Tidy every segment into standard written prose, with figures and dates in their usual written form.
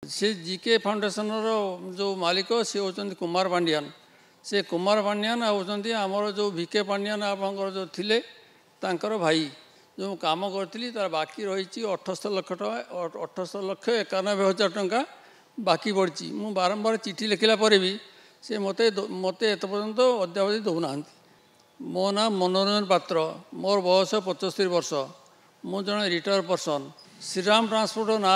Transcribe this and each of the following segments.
से GK foundation जो मालिक सी होती कुमार पांडियान से कुमार पांडियान होती आमर जो भिके पांडियान आप जो थिले तांकर भाई जो काम करी तार बाकी रही 78 लाख टका 78,91,000 टंका बाकी पड़ी मु बारंबार चिठी लिखला भी से मत मत एत पर्यंत अद्यावधि दौना। मो ना मनोरंजन पात्र मोर बयस 75 वर्ष मु जड़े रिटायर पर्सन श्रीराम ट्रांसपोर्ट ना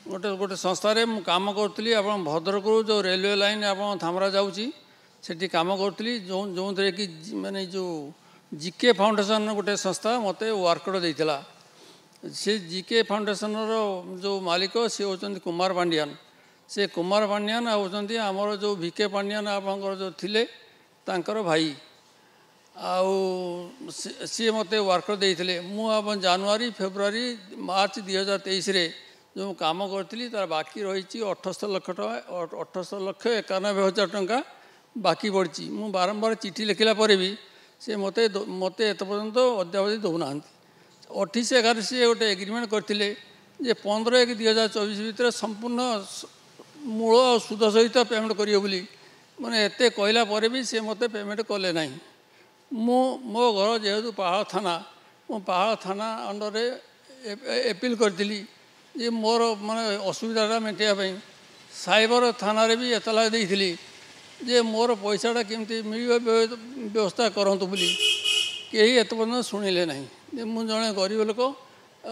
गोटे गोटे संस्था काम करी आप भद्रक जो रेलवे लाइन आप धामरा जाऊँगी सेठी काम करी जो थे कि माने जो जीके फाउंडेशन गोटे संस्था मत वर्कआउट देता से जीके फाउंडेशन जो मालिक सी होती कुमार पांडियान से कुमार पांडियान होती आमर जो भिके पांडियान आप जो थिले तांकर भाई आउ सी मत वर्कआउट देते मुझे जनवरी फेब्रुआरी मार्च 2023 रे जो काम करी तार बाकी रही 78 लाख टका 78,91,000 टंका बाकी पड़ी मु बारंबार चिठी लिखला भी से मत मत एत पर्यंत अद्यावधि दौना। 28/11 सी गोटे एग्रीमेंट करते 15/1/2024 भितर संपूर्ण मूल और सुध सहित पेमेंट करिए बोली माने एते कहला भी से मत पेमेंट कले ना। मो घर जेहेतु पहाड़ थाना मो पहाड़ थाना अंडर एपिल करी जे मोर माने असुविधा मेटाइवाई साइबर थाना रे भी एतला देइथिली जे मोर पैसाटा केमती मिल व्यवस्था करंतु बोली कहीं एत पर्यटन शुणिले ना। मुझे जड़े गरीब लोक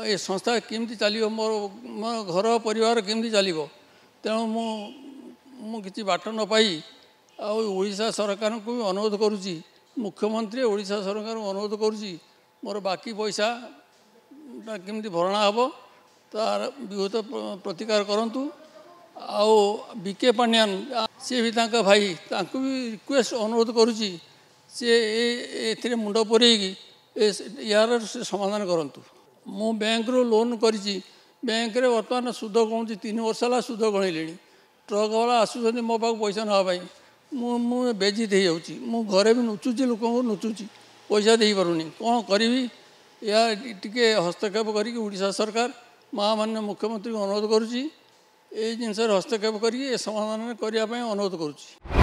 ये संस्था केमती चलो मोर मोर घर परिवार केमती चलो तेणु मुझे बाट न पाई ओडिशा सरकार को भी अनुरोध करुँची मुख्यमंत्री ओडिशा सरकार को अनुरोध करुँची मोर बाकी पैसा केमती भरणा हम तार विगत प्रतिकार करंतु। आउ बीके पांडियान सी भी तांका भाई तांको भी रिक्वेस्ट अनुरोध करुँची सी ए मुंड पुरेगी यार से समाधान करंतु। मु बैंक रो लोन करी बैंक रे वर्तमान सुध कौन 3 वर्ष है सुध गणिले ट्रक वाला आसुँच मो पाक पैसा नापाई मु बेजित हो जाऊँगी मु घरे भी नुचुची लोक नुचुची पैसा दे पारुनी कौन करी या टिके हस्तक्षेप करी ओडिशा सरकार महामान्य मुख्यमंत्री को अनुरोध करुँची ये जिनस हस्तक्षेप करी समाधान करने अनुरोध करुँची।